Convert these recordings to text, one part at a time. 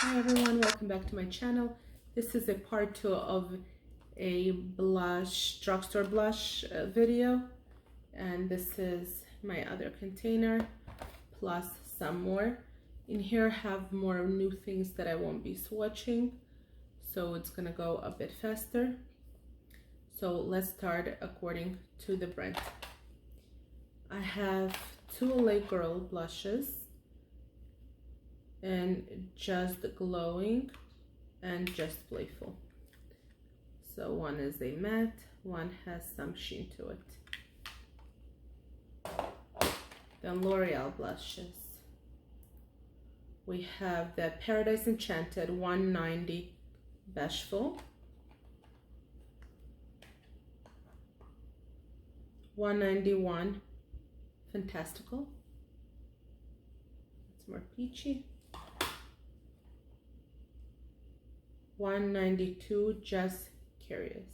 Hi everyone, welcome back to my channel. This is a part 2 of a drugstore blush video, and this is my other container plus some more. In here I have more new things that I won't be swatching, so it's gonna go a bit faster. So let's start according to the brand. I have two LA Girl blushes, and just glowing and just playful. So one is a matte, one has some sheen to it. Then L'Oreal blushes. We have the Paradise Enchanted 190 Bashful, 191 Fantastical, it's more peachy, 192 Just Curious,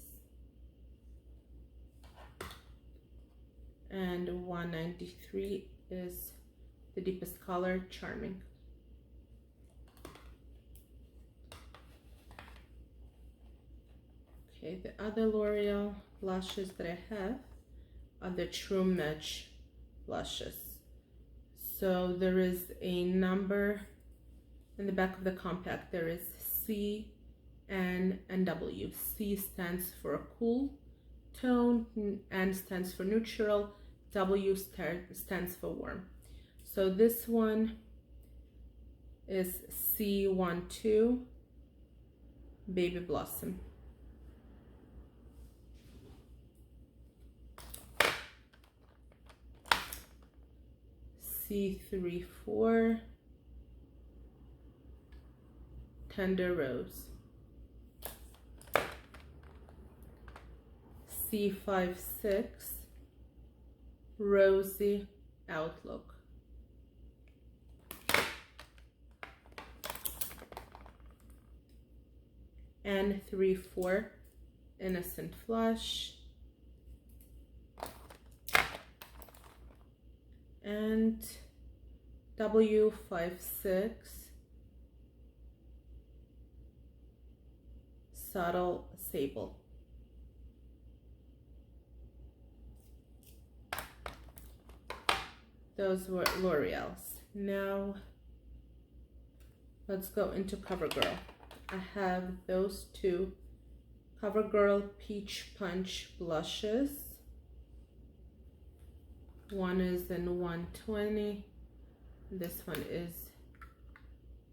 and 193 is the deepest color, Charming. Okay, the other L'Oreal blushes that I have are the True Match blushes. So there is a number in the back of the compact. There is C, N, and W. C stands for cool tone, N stands for neutral, W stands for warm. So this one is C12 Baby Blossom. C34 Tender Rose. C56 Rosy Outlook. N34 Innocent Flush. And W56 Subtle Sable. Those were L'Oreal's. Now let's go into CoverGirl. I have those two CoverGirl Peach Punch blushes. One is in 120, this one is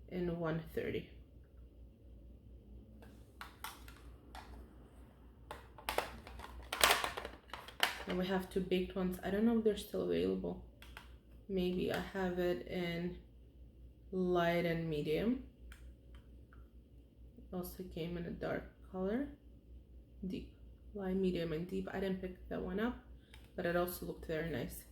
in 130. And we have two baked ones. I don't know if they're still available. Maybe I have it in light and medium. It also came in a dark color, deep, light, medium, and deep. I didn't pick that one up, but it also looked very nice.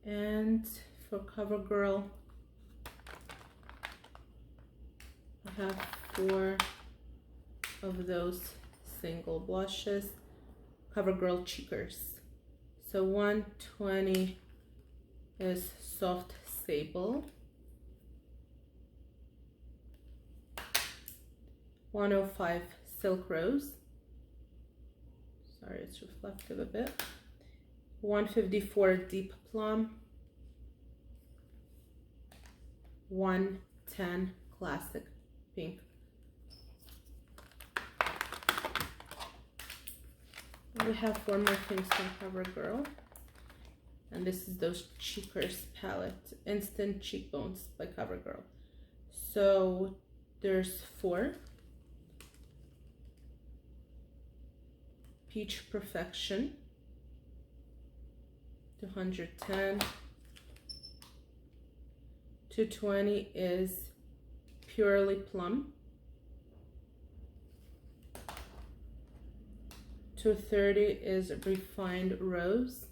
And for CoverGirl, I have 4 of those single blushes, CoverGirl Cheekers. So 120 is Soft Sable, 105 Silk Rose, sorry it's reflective a bit, 154 Deep Plum, 110 Classic Pink. We have 4 more things from CoverGirl, and this is those Cheekers palette, Instant Cheekbones by CoverGirl. So there's 4. Peach Perfection, 210. 220 is Purely Plum. 230 is Refined Rose.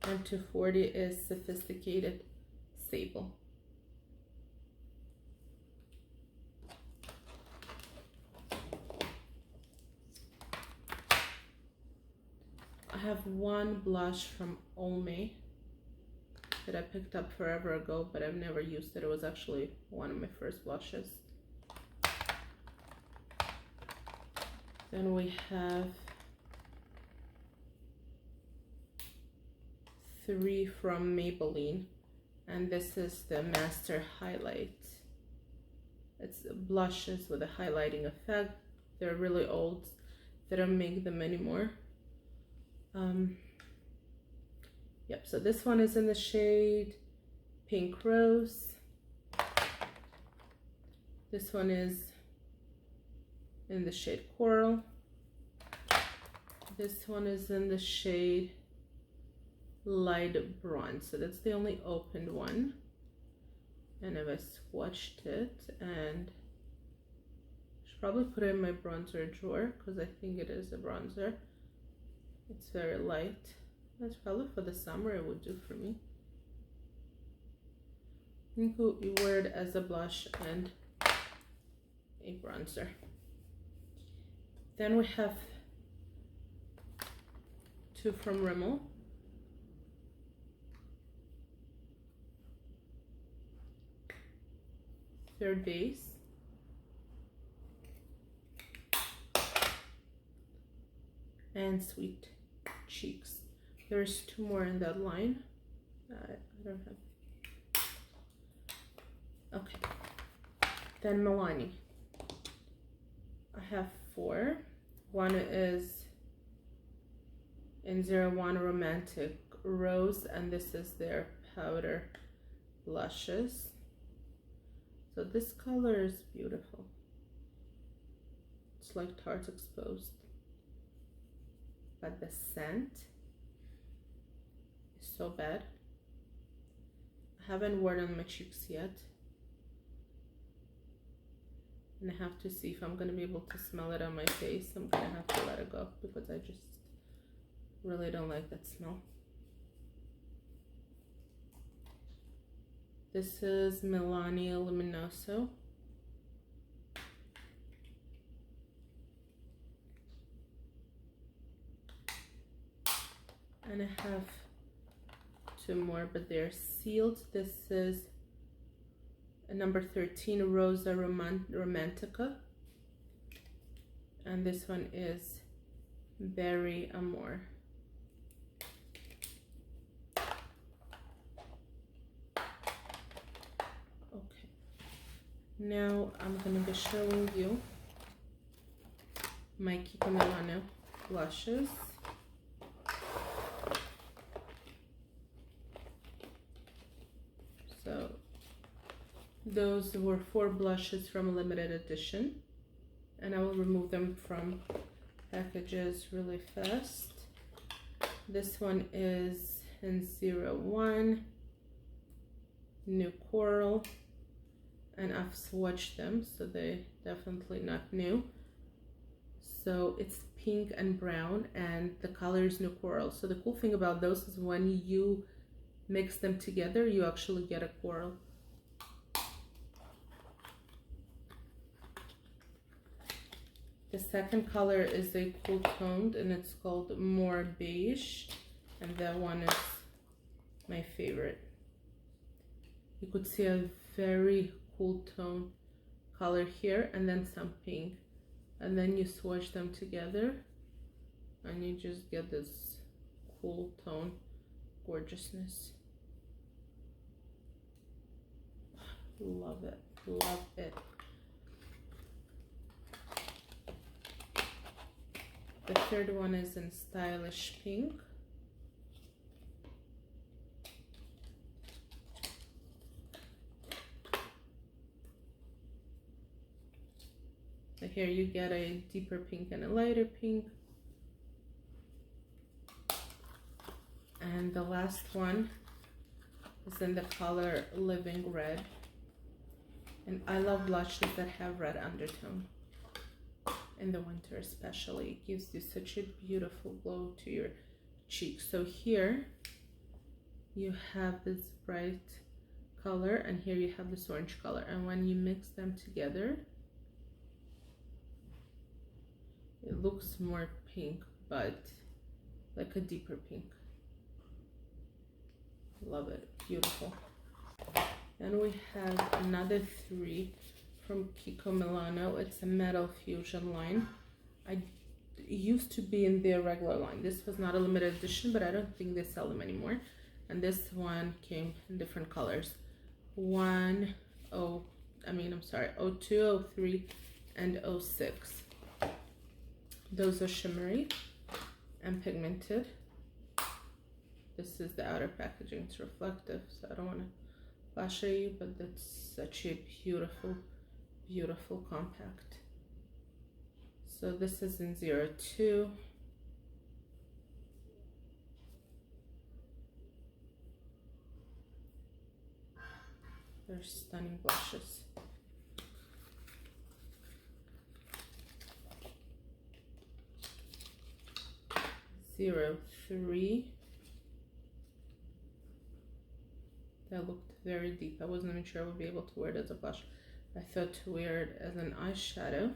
And 240 is Sophisticated Sable. have one blush from Olme that I picked up forever ago, but I've never used it. It was actually one of my first blushes. Then we have 3 from Maybelline, and this is the Master Highlight. It's blushes with a highlighting effect. They're really old. They don't make them anymore. Yep, so this one is in the shade Pink Rose. This one is in the shade Coral. This one is in the shade Light Bronze. So that's the only opened one. And if I swatched it, and I should probably put it in my bronzer drawer because I think it is a bronzer. It's very light. That's probably for the summer it would do for me. You could wear it as a blush and a bronzer. Then we have 2 from Rimmel. Third Base. And Sweet Cheeks. There's 2 more in that line. I don't have. Okay. Then Milani. I have 4. One is in 01 Romantic Rose, and this is their powder blushes. So this color is beautiful. It's like Tarte Exposed. But the scent is so bad. I haven't worn it on my cheeks yet. And I have to see if I'm going to be able to smell it on my face. I'm going to have to let it go because I just really don't like that smell. This is Milani Luminoso. And I have 2 more, but they're sealed. This is a number 13 Rosa Romantica. And this one is Berry Amore. Okay. Now I'm going to be showing you my Kiko Milano blushes. So those were 4 blushes from a limited edition, and I will remove them from packages really fast. This one is in 01 New Coral, and I've swatched them, so they're definitely not new. So it's pink and brown, and the color is New Coral. So the cool thing about those is when you mix them together, you actually get a coral. The second color is a cool toned, and it's called More Beige, and that one is my favorite. You could see a very cool tone color here, and then some pink, and then you swatch them together and you just get this cool tone gorgeousness. Love it, love it. The third one is in Stylish Pink. So here you get a deeper pink and a lighter pink. And the last one is in the color Living Red. And I love blushes that have red undertone. In the winter especially, it gives you such a beautiful glow to your cheeks. So here you have this bright color, and here you have this orange color, and when you mix them together, it looks more pink, but like a deeper pink. Love it, beautiful. And we have another 3 from Kiko Milano. It's a metal fusion line. It used to be in their regular line. This was not a limited edition, but I don't think they sell them anymore. And this one came in different colors. 02, 03, and 06. Those are shimmery and pigmented. This is the outer packaging. It's reflective, so I don't want to flash at you, but that's such a beautiful, beautiful compact. So this is in 02. They're stunning blushes. 03. That looked very deep. I wasn't even sure I would be able to wear it as a blush. I thought to wear it as an eyeshadow,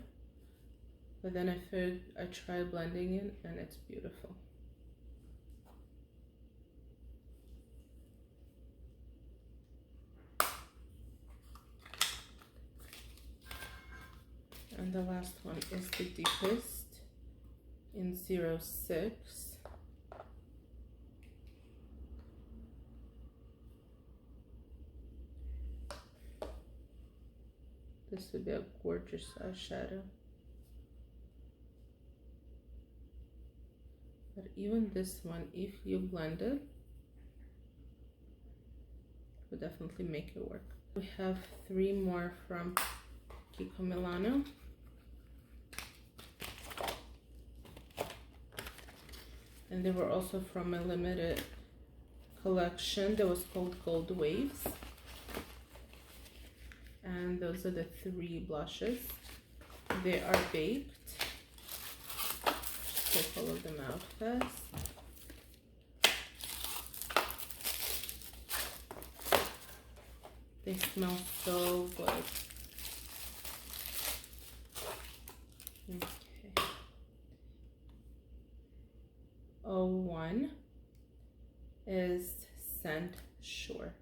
but then I tried blending it and it's beautiful. And the last one is the deepest in 06. This would be a gorgeous eyeshadow. But even this one, if you blend it, would definitely make it work. We have 3 more from Kiko Milano. And they were also from a limited collection that was called Gold Waves. And those are the 3 blushes. They are baked. Just take all of them out fast. They smell so good. Okay. 01 is Scent Shore.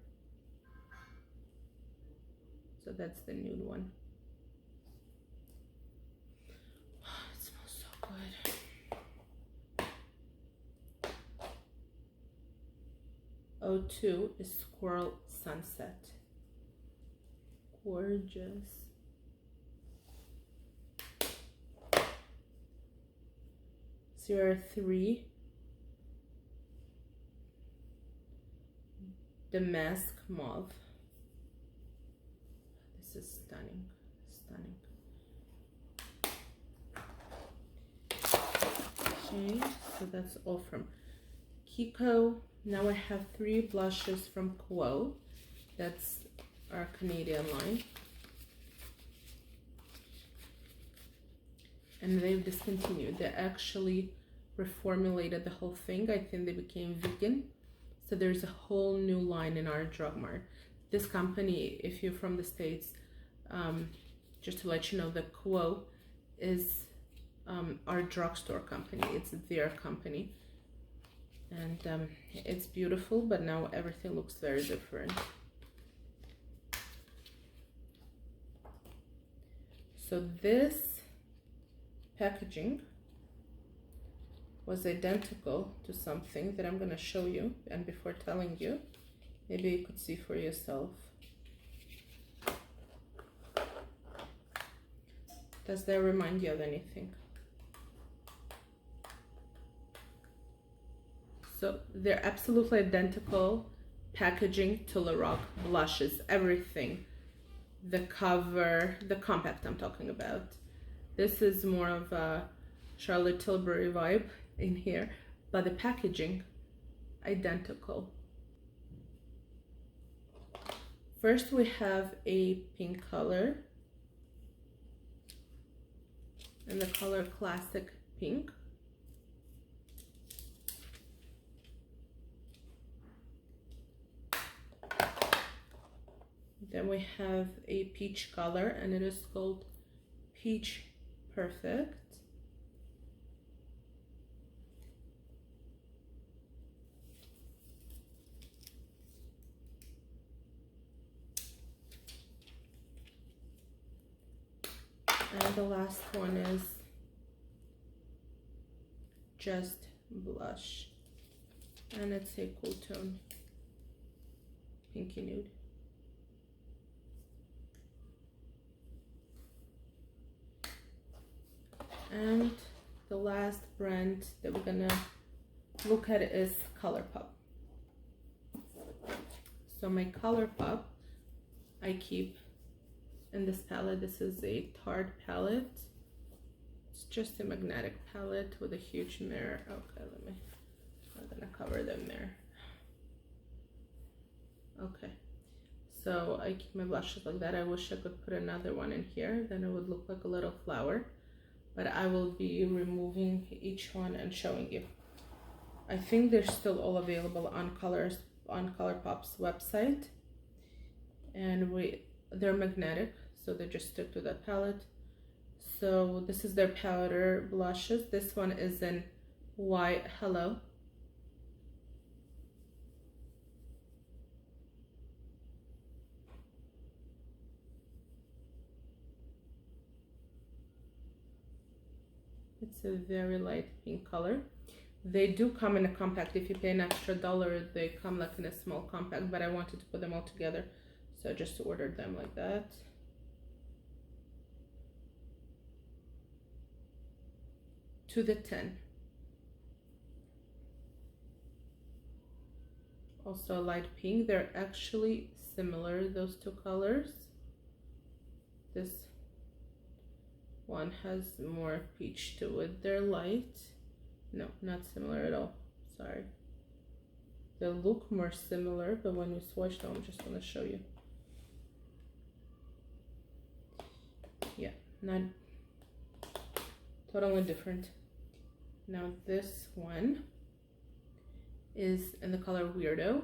So that's the nude one. It smells so good. 02 is Squirrel Sunset. Gorgeous. 03, Damask Mauve. This is stunning, stunning. Okay, so that's all from Kiko. Now I have 3 blushes from Quo. That's our Canadian line. And they've discontinued. They actually reformulated the whole thing. I think they became vegan. So there's a whole new line in our drug mart. This company, if you're from the States, just to let you know, the Quo is our drugstore company. It's their company. And it's beautiful, but now everything looks very different. So this packaging was identical to something that I'm going to show you, and before telling you, maybe you could see for yourself. Does that remind you of anything? So they're absolutely identical packaging to Lorac blushes, everything. The cover, the compact I'm talking about. This is more of a Charlotte Tilbury vibe in here, but the packaging, identical. First we have a pink color, and the color Classic Pink. Then we have a peach color, and it is called Peach Perfect. And the last one is Just Blush, and it's a cool tone, pinky nude. And the last brand that we're gonna look at is Colorpop. So my Colorpop I keep in this palette. This is a Tarte palette. It's just a magnetic palette with a huge mirror. Okay, I'm gonna cover the mirror. Okay, so I keep my blushes like that. I wish I could put another one in here, then it would look like a little flower, but I will be removing each one and showing you. I think they're still all available on Colourpop's website, and they're magnetic, so they just stick to that palette. So this is their powder blushes. This one is in White Hello. It's a very light pink color. They do come in a compact. If you pay an extra $1, they come like in a small compact, but I wanted to put them all together, so I just ordered them like that. To the 10. Also light pink. They're actually similar, those two colors. This one has more peach to it. They're light. No, not similar at all. Sorry. They look more similar, but when you swatch them, I'm just gonna show you. Yeah, not totally different. Now this one is in the color Weirdo.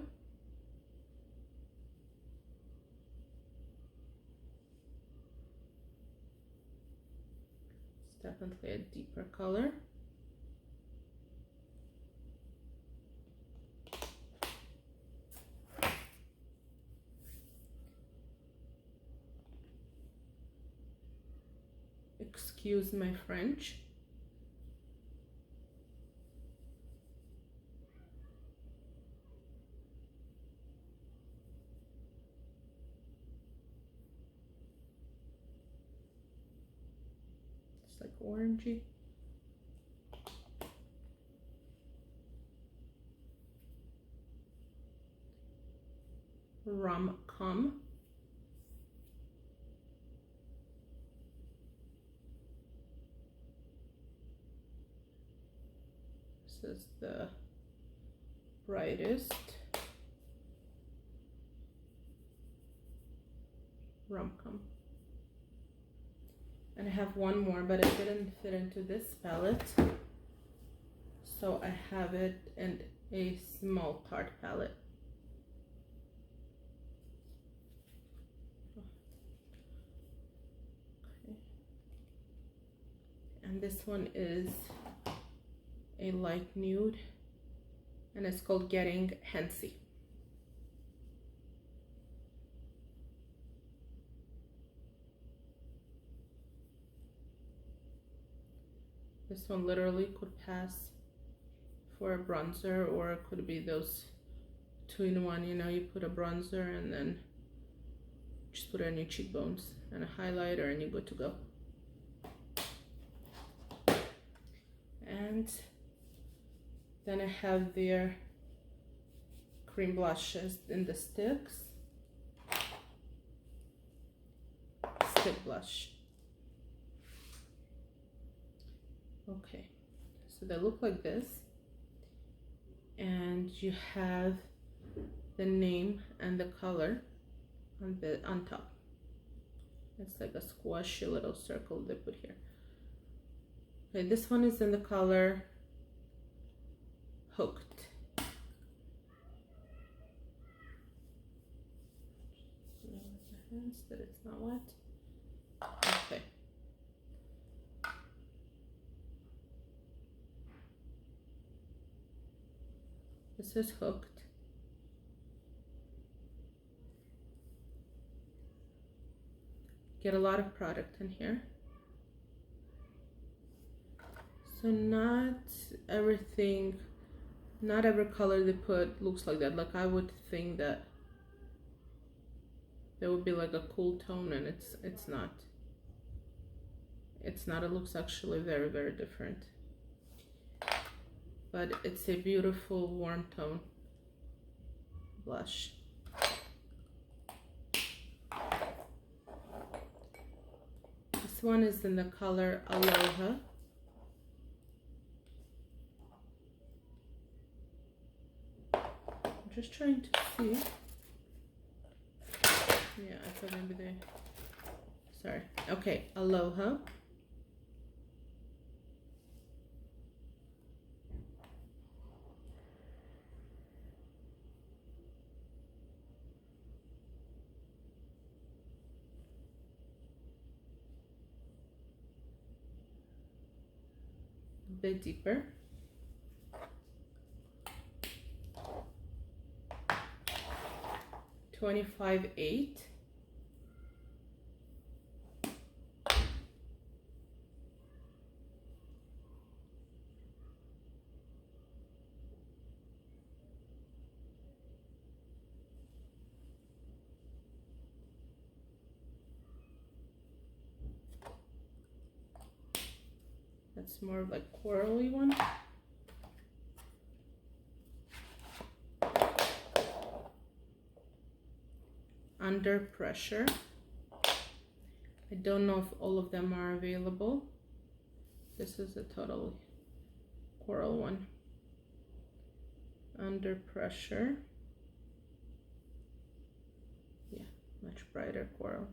It's definitely a deeper color. Excuse my French. It's like orangey. Rom-com. This is the brightest. Rom-com. And I have one more, but it didn't fit into this palette, so I have it in a small Tarte palette. Okay. And this one is a light nude, and it's called Getting Handsy. This one literally could pass for a bronzer, or it could be those 2-in-1, you know, you put a bronzer and then just put it on your cheekbones and a highlighter and you're good to go. And then I have their cream blushes in the sticks. Stick blush. Okay, so they look like this, and you have the name and the color on top. It's like a squashy little circle they put here. Okay, this one is in the color Hooked. That it's not wet. Okay. This is Hooked. Get a lot of product in here. So not everything, not every color they put looks like that. Like I would think that there would be like a cool tone, and it's not. It's not. It looks actually very, very different. But it's a beautiful warm tone blush. This one is in the color Aloha. I'm just trying to see. Yeah, I thought maybe they... Sorry. Okay, Aloha. A bit deeper. $25.8. That's more of like corally one. Under Pressure. I don't know if all of them are available. This is a total coral one. Under Pressure. Yeah, much brighter coral.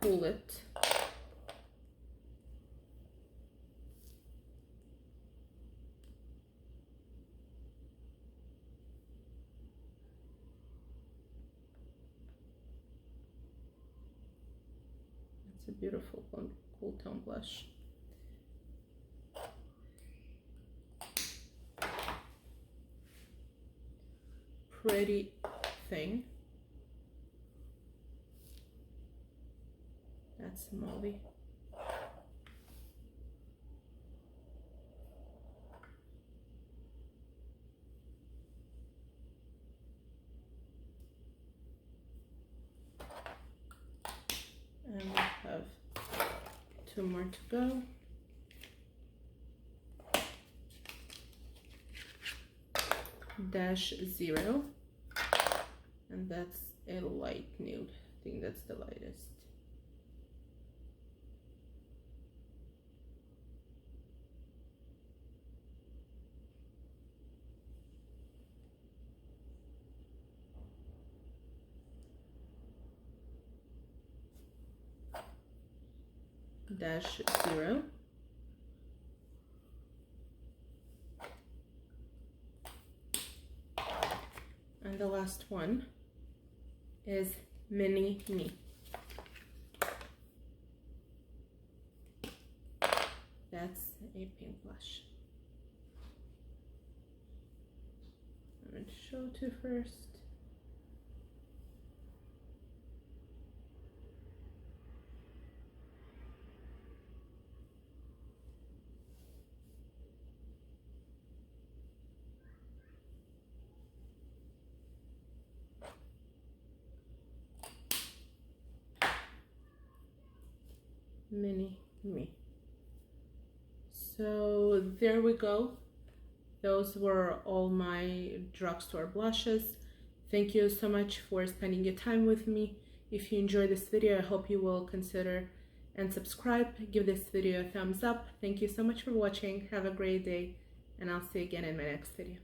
Cool It. It's a beautiful cool tone blush. Pretty Thing. That's Molly. And we have 2 more to go. -0, and that's a light nude. I think that's the lightest. -0. And the last one is Mini Me. That's a pink blush. I'm going to show two first. Mini Me. So there we go. Those were all my drugstore blushes. Thank you so much for spending your time with me. If you enjoyed this video, I hope you will consider and subscribe. Give this video a thumbs up. Thank you so much for watching. Have a great day, and I'll see you again in my next video.